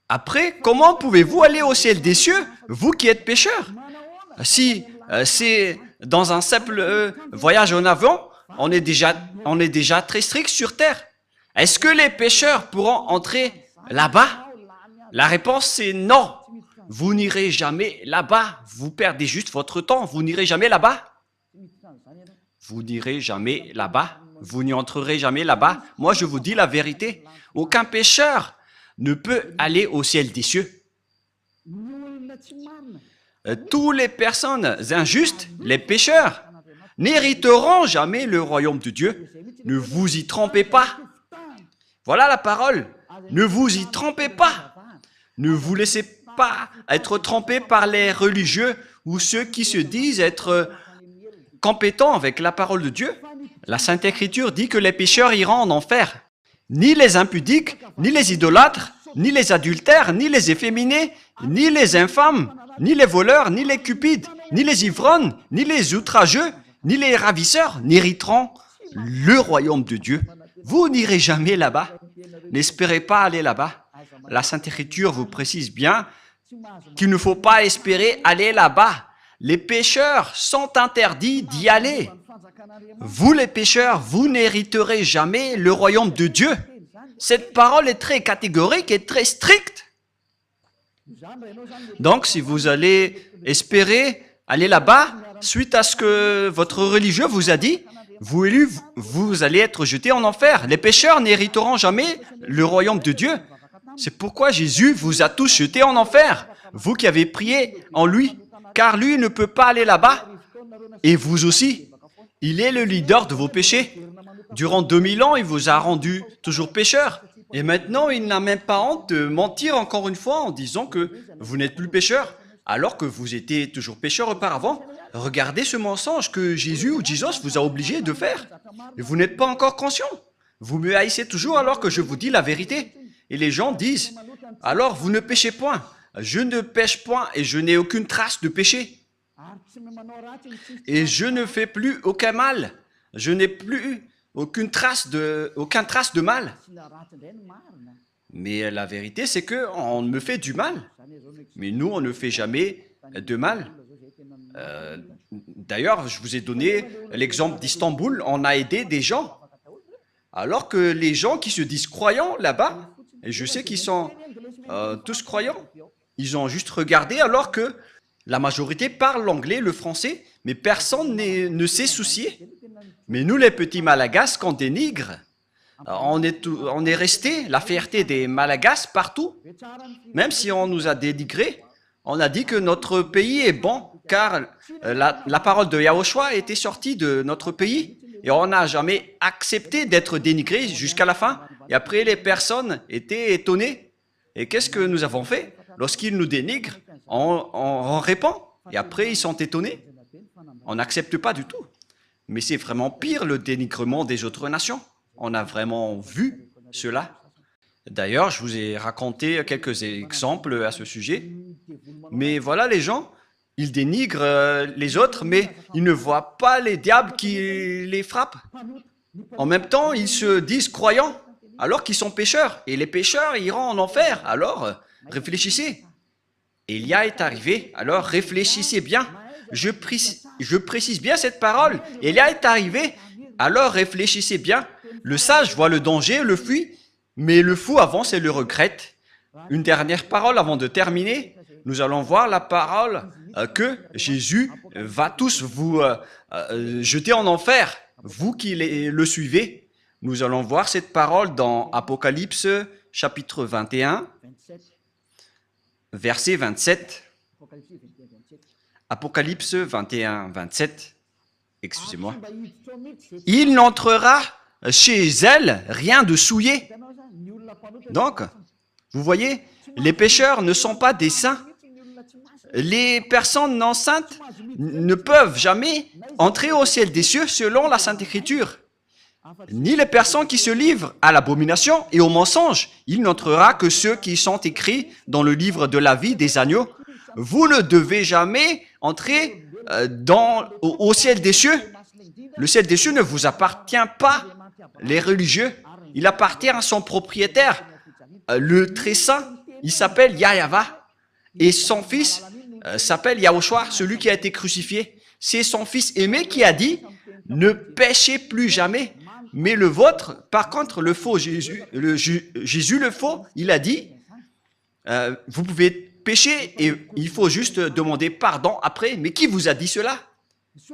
Après, comment pouvez-vous aller au ciel des cieux, vous qui êtes pécheurs? Si c'est dans un simple voyage en avion, on est déjà très strict sur terre. Est-ce que les pécheurs pourront entrer là-bas? La réponse c'est non. Vous n'irez jamais là-bas. Vous perdez juste votre temps. Vous n'irez jamais là-bas. Vous n'irez jamais là-bas. Vous n'y entrerez jamais là-bas. Moi, je vous dis la vérité. Aucun pécheur ne peut aller au ciel des cieux. Toutes les personnes injustes, les pécheurs, n'hériteront jamais le royaume de Dieu. Ne vous y trompez pas. Voilà la parole. Ne vous y trompez pas. Ne vous laissez pas être trompés par les religieux ou ceux qui se disent être compétents avec la parole de Dieu. La Sainte Écriture dit que les pécheurs iront en enfer. Ni les impudiques, ni les idolâtres, ni les adultères, ni les efféminés, ni les infâmes, ni les voleurs, ni les cupides, ni les ivrognes, ni les outrageux, ni les ravisseurs n'hériteront le royaume de Dieu. Vous n'irez jamais là-bas. N'espérez pas aller là-bas. La Sainte Écriture vous précise bien qu'il ne faut pas espérer aller là-bas. Les pécheurs sont interdits d'y aller. Vous les pécheurs, vous n'hériterez jamais le royaume de Dieu. Cette parole est très catégorique et très stricte. Donc, si vous allez espérer aller là-bas, suite à ce que votre religieux vous a dit, vous allez être jeté en enfer. Les pécheurs n'hériteront jamais le royaume de Dieu. C'est pourquoi Jésus vous a tous jetés en enfer, vous qui avez prié en lui, car lui ne peut pas aller là-bas, et vous aussi. Il est le leader de vos péchés. Durant 2000 ans, il vous a rendu toujours pécheur. Et maintenant, il n'a même pas honte de mentir encore une fois en disant que vous n'êtes plus pécheur, alors que vous étiez toujours pécheur auparavant. Regardez ce mensonge que Jésus ou Jesus vous a obligé de faire. Et vous n'êtes pas encore conscient. Vous me haïssez toujours alors que je vous dis la vérité. Et les gens disent, alors vous ne péchez point. Je ne pêche point et je n'ai aucune trace de péché. Et je ne fais plus aucun mal. Je n'ai plus aucune trace de mal. Mais la vérité, c'est qu'on me fait du mal. Mais nous, on ne fait jamais de mal. D'ailleurs, je vous ai donné l'exemple d'Istanbul. On a aidé des gens. Alors que les gens qui se disent croyants là-bas, et je sais qu'ils sont tous croyants, ils ont juste regardé alors que la majorité parle l'anglais, le français, mais personne ne s'est soucié. Mais nous, les petits Malagasy, qu'on dénigre, on est resté la fierté des Malagasy partout. Même si on nous a dénigrés, on a dit que notre pays est bon, car la parole de Yahushua était sortie de notre pays. Et on n'a jamais accepté d'être dénigré jusqu'à la fin. Et après, les personnes étaient étonnées. Et qu'est-ce que nous avons fait? Lorsqu'ils nous dénigrent, on répond. Et après, ils sont étonnés. On n'accepte pas du tout. Mais c'est vraiment pire le dénigrement des autres nations. On a vraiment vu cela. D'ailleurs, je vous ai raconté quelques exemples à ce sujet. Mais voilà, les gens, ils dénigrent les autres, mais ils ne voient pas les diables qui les frappent. En même temps, ils se disent croyants, alors qu'ils sont pécheurs. Et les pécheurs iront en enfer. Alors, réfléchissez. Élia est arrivé, alors réfléchissez bien. Je précise bien cette parole. Élia est arrivé, alors réfléchissez bien. Le sage voit le danger, le fuit, mais le fou avance et le regrette. Une dernière parole avant de terminer. Nous allons voir la parole que Jésus va tous vous jeter en enfer, vous qui le suivez. Nous allons voir cette parole dans Apocalypse chapitre 21, verset 27. Apocalypse 21, 27. Excusez-moi. Il n'entrera chez elle rien de souillé. Donc, vous voyez, les pécheurs ne sont pas des saints. Les personnes non saintes ne peuvent jamais entrer au ciel des cieux selon la Sainte Écriture. Ni les personnes qui se livrent à l'abomination et au mensonge. Il n'entrera que ceux qui sont écrits dans le livre de la vie des agneaux. Vous ne devez jamais entrer au ciel des cieux. Le ciel des cieux ne vous appartient pas, les religieux. Il appartient à son propriétaire, le très saint. Il s'appelle Yahava. Et son fils s'appelle Yahushua, celui qui a été crucifié. C'est son fils aimé qui a dit « Ne péchez plus jamais ». Mais le vôtre, par contre, le faux Jésus, Jésus le faux, il a dit « Vous pouvez pécher et il faut juste demander pardon après. » Mais qui vous a dit cela?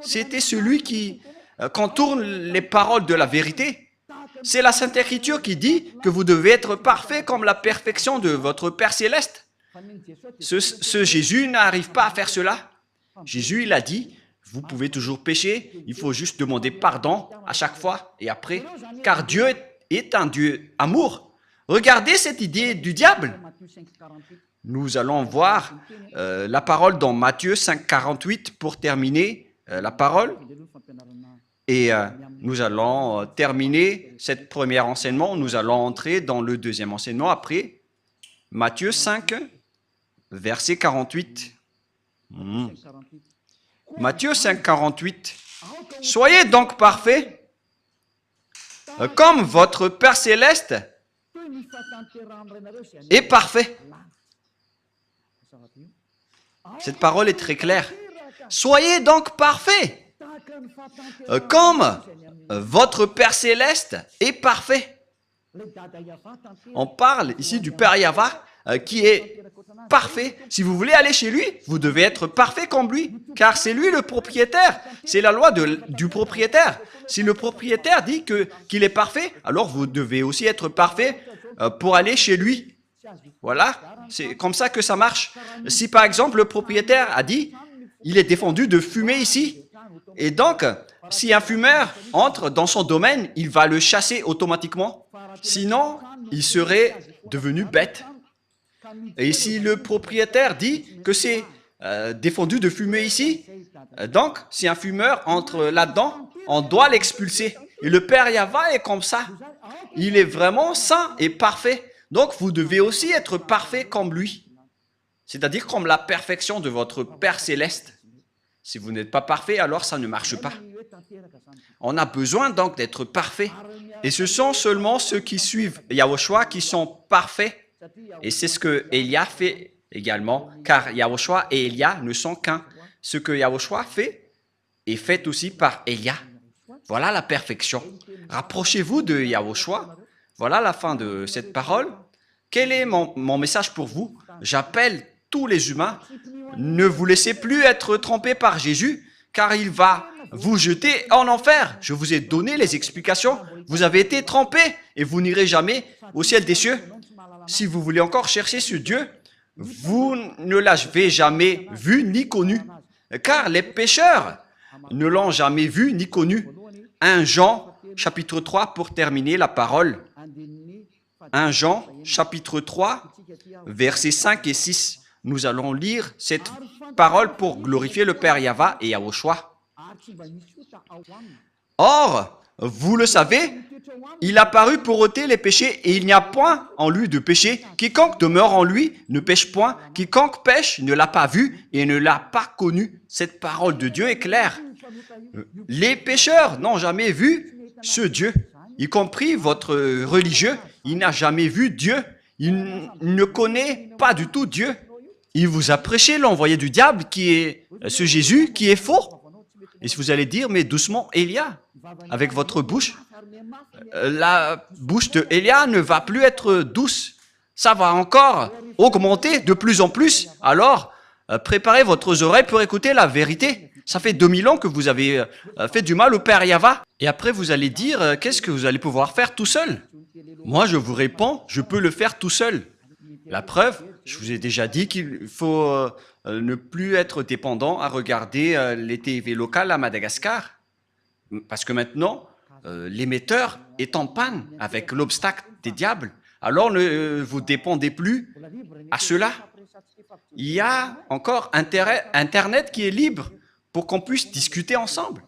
C'était celui qui contourne les paroles de la vérité. C'est la Sainte Écriture qui dit que vous devez être parfait comme la perfection de votre Père Céleste. Ce Jésus n'arrive pas à faire cela. Jésus, il a dit, vous pouvez toujours pécher, il faut juste demander pardon à chaque fois et après, car Dieu est un Dieu amour. Regardez cette idée du diable. Nous allons voir la parole dans Matthieu 5, 48 pour terminer la parole. Et nous allons terminer cette première enseignement. Nous allons entrer dans le deuxième enseignement après. Matthieu 5, verset 48. Matthieu 5, 48. Soyez donc parfaits, comme votre Père Céleste est parfait. Cette parole est très claire. Soyez donc parfaits, comme votre Père Céleste est parfait. On parle ici du Père Yahva qui est parfait. Si vous voulez aller chez lui, vous devez être parfait comme lui, car c'est lui le propriétaire. C'est la loi du propriétaire. Si le propriétaire dit qu'il est parfait, alors vous devez aussi être parfait pour aller chez lui. Voilà, c'est comme ça que ça marche. Si par exemple le propriétaire a dit, il est défendu de fumer ici, et donc si un fumeur entre dans son domaine, il va le chasser automatiquement. Sinon, il serait devenu bête. Et si le propriétaire dit que c'est défendu de fumer ici, donc si un fumeur entre là-dedans, on doit l'expulser. Et le Père Yahva est comme ça. Il est vraiment saint et parfait. Donc vous devez aussi être parfait comme lui. C'est-à-dire comme la perfection de votre Père Céleste. Si vous n'êtes pas parfait, alors ça ne marche pas. On a besoin donc d'être parfait. Et ce sont seulement ceux qui suivent Yahushua qui sont parfaits. Et c'est ce que Élia fait également, car Yahushua et Élia ne sont qu'un. Ce que Yahushua fait est fait aussi par Élia. Voilà la perfection. Rapprochez-vous de Yahushua. Voilà la fin de cette parole. Quel est mon message pour vous? J'appelle tous les humains. Ne vous laissez plus être trompés par Jésus, car il va vous jeter en enfer. Je vous ai donné les explications. Vous avez été trompés et vous n'irez jamais au ciel des cieux. Si vous voulez encore chercher ce Dieu, vous ne l'avez jamais vu ni connu, car les pécheurs ne l'ont jamais vu ni connu. 1 Jean, chapitre 3, pour terminer la parole. 1 Jean, chapitre 3, versets 5 et 6. Nous allons lire cette parole pour glorifier le Père Yahva et Yahushua. Or, vous le savez, il a paru pour ôter les péchés et il n'y a point en lui de péché. Quiconque demeure en lui ne pêche point. Quiconque pêche ne l'a pas vu et ne l'a pas connu. Cette parole de Dieu est claire. Les pécheurs n'ont jamais vu ce Dieu, y compris votre religieux. Il n'a jamais vu Dieu. Il ne connaît pas du tout Dieu. Il vous a prêché l'envoyé du diable qui est ce Jésus qui est faux. Et si vous allez dire, mais doucement, Élia, avec votre bouche, la bouche de Élia ne va plus être douce. Ça va encore augmenter de plus en plus. Alors, préparez votre oreille pour écouter la vérité. Ça fait 2000 ans que vous avez fait du mal au Père Yahva. Et après, vous allez dire, qu'est-ce que vous allez pouvoir faire tout seul? Moi, je vous réponds, je peux le faire tout seul. La preuve, je vous ai déjà dit qu'il faut ne plus être dépendant à regarder les TV locales à Madagascar. Parce que maintenant, l'émetteur est en panne avec l'obstacle des diables. Alors ne vous dépendez plus à cela. Il y a encore Internet qui est libre pour qu'on puisse discuter ensemble.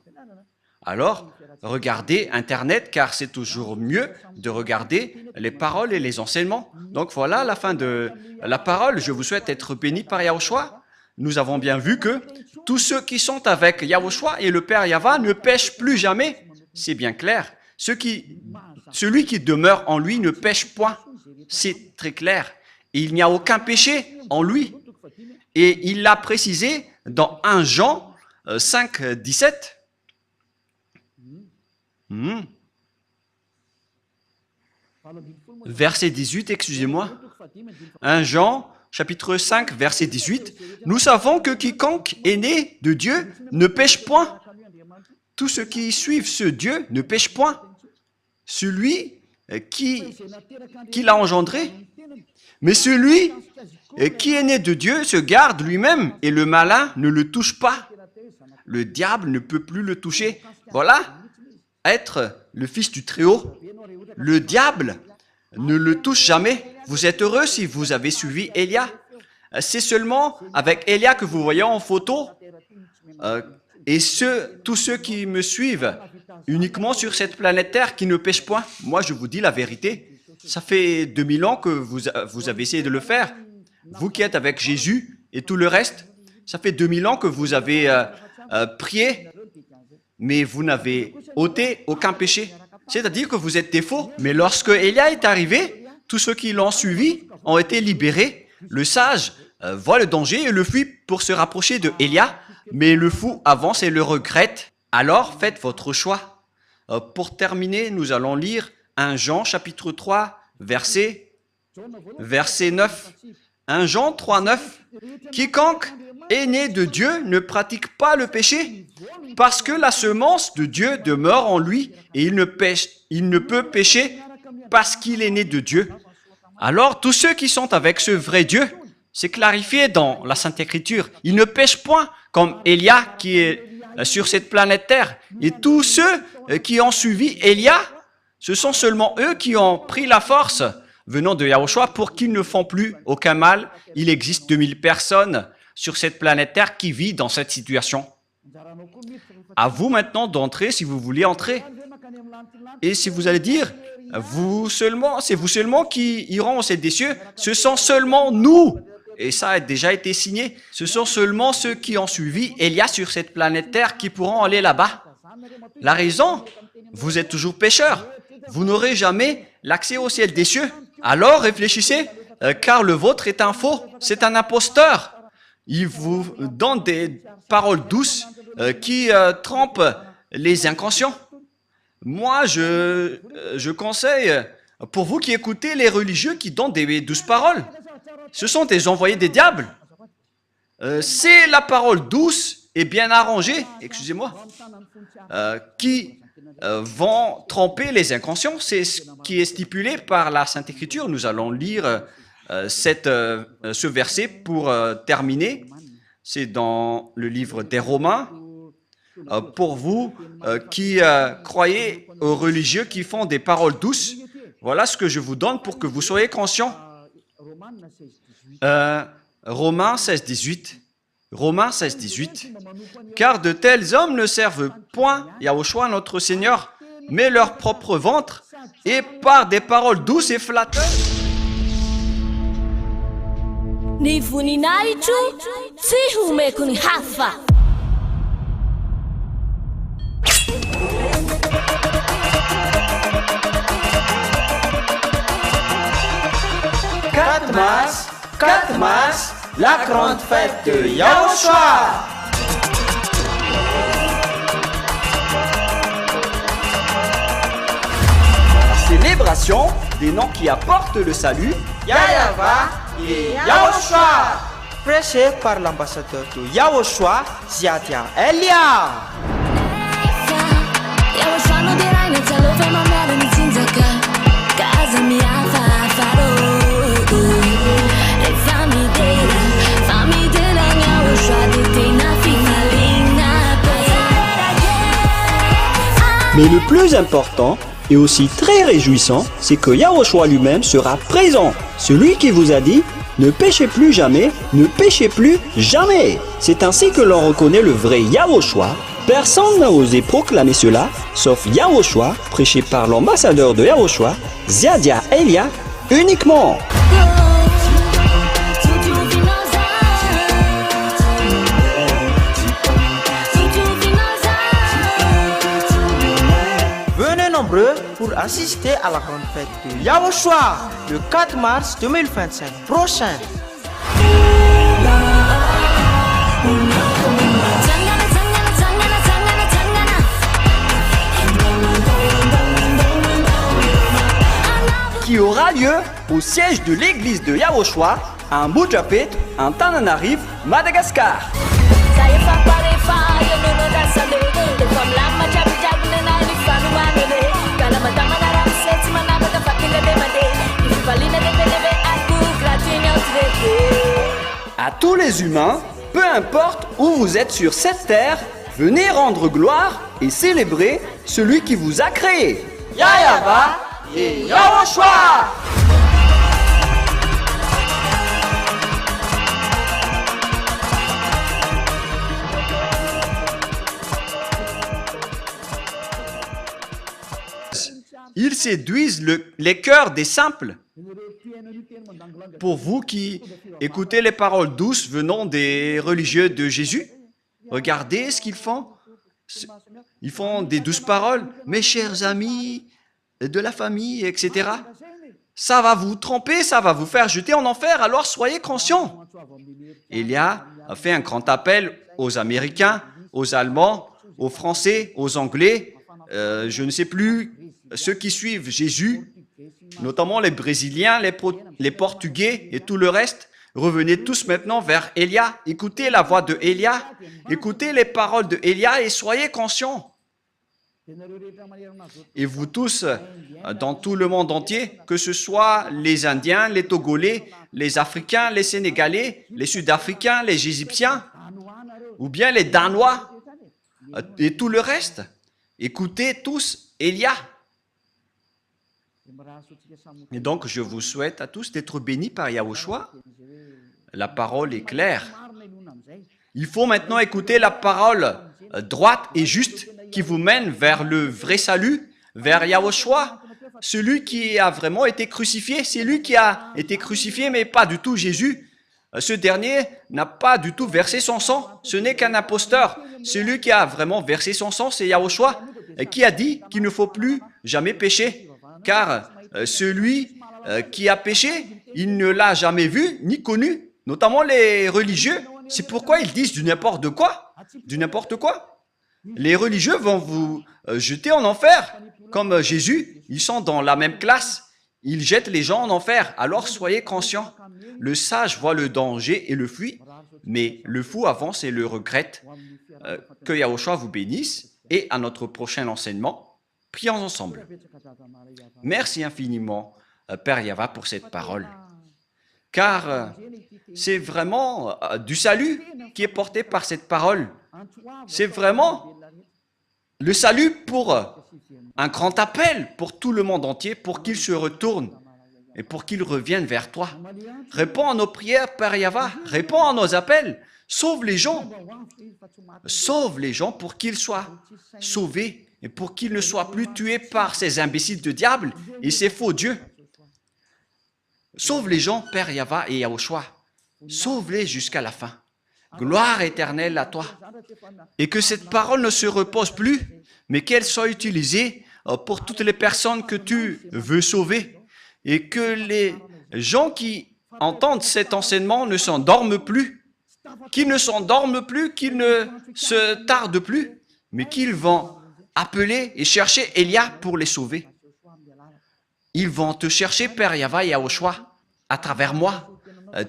Alors, regardez Internet, car c'est toujours mieux de regarder les paroles et les enseignements. Donc voilà la fin de la parole. Je vous souhaite être bénis par Yahushua. Nous avons bien vu que tous ceux qui sont avec Yahushua et le Père Yahva ne pêchent plus jamais. C'est bien clair. Celui qui demeure en lui ne pêche point. C'est très clair. Et il n'y a aucun péché en lui. Et il l'a précisé dans 1 Jean 5, 17. Verset 18, excusez-moi. 1 Jean, chapitre 5, verset 18. Nous savons que quiconque est né de Dieu ne pêche point. Tous ceux qui suivent ce Dieu ne pêchent point. celui qui l'a engendré. Mais celui qui est né de Dieu se garde lui-même et le malin ne le touche pas. Le diable ne peut plus le toucher. Voilà, être le fils du Très-Haut. Le diable ne le touche jamais. Vous êtes heureux si vous avez suivi Élia. C'est seulement avec Élia que vous voyez en photo. Et tous ceux qui me suivent uniquement sur cette planète Terre qui ne pêchent point. Moi, je vous dis la vérité. Ça fait 2000 ans que vous avez essayé de le faire. Vous qui êtes avec Jésus et tout le reste, ça fait 2000 ans que vous avez prié, mais vous n'avez ôté aucun péché. C'est-à-dire que vous êtes des faux. Mais lorsque Élia est arrivé, tous ceux qui l'ont suivi ont été libérés. Le sage voit le danger et le fuit pour se rapprocher de Élia, mais le fou avance et le regrette. Alors faites votre choix. Pour terminer, nous allons lire 1 Jean chapitre 3, verset 9. 1 Jean 3, 9. Quiconque est né de Dieu ne pratique pas le péché, parce que la semence de Dieu demeure en lui et il ne peut pécher parce qu'il est né de Dieu. Alors tous ceux qui sont avec ce vrai Dieu, c'est clarifié dans la Sainte Écriture, ils ne pêchent point comme Élia qui est sur cette planète Terre. Et tous ceux qui ont suivi Élia, ce sont seulement eux qui ont pris la force venant de Yahushua pour qu'ils ne font plus aucun mal. Il existe 2000 personnes sur cette planète Terre qui vivent dans cette situation. À vous maintenant d'entrer si vous voulez entrer. Et si vous allez dire, c'est vous seulement qui iront au ciel des cieux, ce sont seulement nous. Et ça a déjà été signé. Ce sont seulement ceux qui ont suivi Élia sur cette planète Terre qui pourront aller là-bas. La raison, vous êtes toujours pécheurs. Vous n'aurez jamais l'accès au ciel des cieux. Alors réfléchissez, car le vôtre est un faux, c'est un imposteur. Il vous donne des paroles douces qui trompent les inconscients. Moi, je conseille, pour vous qui écoutez les religieux qui donnent des douces paroles, ce sont des envoyés des diables. C'est la parole douce et bien arrangée, qui vont tromper les inconscients. C'est ce qui est stipulé par la Sainte Écriture. Nous allons lire ce verset pour terminer. C'est dans le livre des Romains. Pour vous qui croyez aux religieux qui font des paroles douces, voilà ce que je vous donne pour que vous soyez conscients. Romains 16, 18. Romains 16, 18. Car de tels hommes ne servent point Yahushua notre Seigneur, mais leur propre ventre, et par des paroles douces et flatteuses. Ni voninahitro tsy homeko ny hafa. Quatre mars, la grande fête de Yahushua. Célébration des noms qui apportent le salut, Yahweh et Yahushua. Prêché par l'ambassadeur de Yahushua, Ziadia Elia. Yahushua no dirai na tsalova mamela ni tsindzaka kaza miafa faro. Mais le plus important et aussi très réjouissant, c'est que Yahushua lui-même sera présent. Celui qui vous a dit, ne péchez plus jamais, ne péchez plus jamais. C'est ainsi que l'on reconnaît le vrai Yahushua. Personne n'a osé proclamer cela, sauf Yahushua, prêché par l'ambassadeur de Yahushua, Ziadia Elia, uniquement. Pour assister à la grande fête de Yahushua le 4 mars 2025 prochain. Qui aura lieu au siège de l'église de Yahushua à Mujapet, en Tananarive, Madagascar. Comme la macha, les humains, peu importe où vous êtes sur cette terre, venez rendre gloire et célébrer celui qui vous a créé. Yahweh et Yahushua. Ils séduisent les cœurs des simples. Pour vous qui écoutez les paroles douces venant des religieux de Jésus, regardez ce qu'ils font. Ils font des douces paroles. Mes chers amis, de la famille, etc. Ça va vous tromper, ça va vous faire jeter en enfer, alors soyez conscients. Élia a fait un grand appel aux Américains, aux Allemands, aux Français, aux Anglais, je ne sais plus, ceux qui suivent Jésus, notamment les Brésiliens, les Portugais et tout le reste. Revenez tous maintenant vers Élia. Écoutez la voix de Élia, écoutez les paroles de Élia et soyez conscients. Et vous tous, dans tout le monde entier, que ce soit les Indiens, les Togolais, les Africains, les Sénégalais, les Sud-Africains, les Égyptiens, ou bien les Danois, et tout le reste, écoutez tous Élia. Et donc, je vous souhaite à tous d'être bénis par Yahushua. La parole est claire. Il faut maintenant écouter la parole droite et juste qui vous mène vers le vrai salut, vers Yahushua, celui qui a vraiment été crucifié. C'est lui qui a été crucifié, mais pas du tout Jésus. Ce dernier n'a pas du tout versé son sang. Ce n'est qu'un imposteur. Celui qui a vraiment versé son sang, c'est Yahushua, qui a dit qu'il ne faut plus jamais pécher. Car celui qui a péché, il ne l'a jamais vu ni connu, notamment les religieux. C'est pourquoi ils disent du n'importe quoi. Du n'importe quoi. Les religieux vont vous jeter en enfer. Comme Jésus, ils sont dans la même classe. Ils jettent les gens en enfer. Alors soyez conscients. Le sage voit le danger et le fuit, mais le fou avance et le regrette. Que Yahushua vous bénisse. Et à notre prochain enseignement, prions ensemble. Merci infiniment, Père Yahweh, pour cette parole. Car c'est vraiment du salut qui est porté par cette parole. C'est vraiment le salut pour un grand appel pour tout le monde entier, pour qu'il se retourne et pour qu'il revienne vers toi. Réponds à nos prières, Père Yahweh. Réponds à nos appels. Sauve les gens. Sauve les gens pour qu'ils soient sauvés et pour qu'ils ne soient plus tués par ces imbéciles de diable et ces faux dieux. Sauve les gens, Père Yahweh et Yahushua. Sauve-les jusqu'à la fin. Gloire éternelle à toi. Et que cette parole ne se repose plus, mais qu'elle soit utilisée pour toutes les personnes que tu veux sauver. Et que les gens qui entendent cet enseignement ne s'endorment plus, qu'ils ne s'endorment plus, qu'ils ne se tardent plus, mais qu'ils vont appeler et chercher Élia pour les sauver. Ils vont te chercher, Père Yahweh et Yahushua, à travers moi.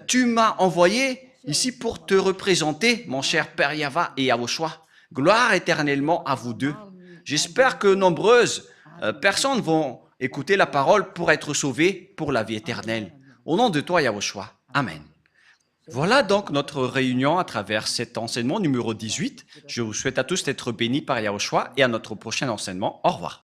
Tu m'as envoyé ici pour te représenter, mon cher Père Yahweh et Yahushua. Gloire éternellement à vous deux. J'espère que nombreuses personnes vont écouter la parole pour être sauvées pour la vie éternelle. Au nom de toi, Yahushua. Amen. Voilà donc notre réunion à travers cet enseignement numéro 18. Je vous souhaite à tous d'être bénis par Yahushua et à notre prochain enseignement. Au revoir.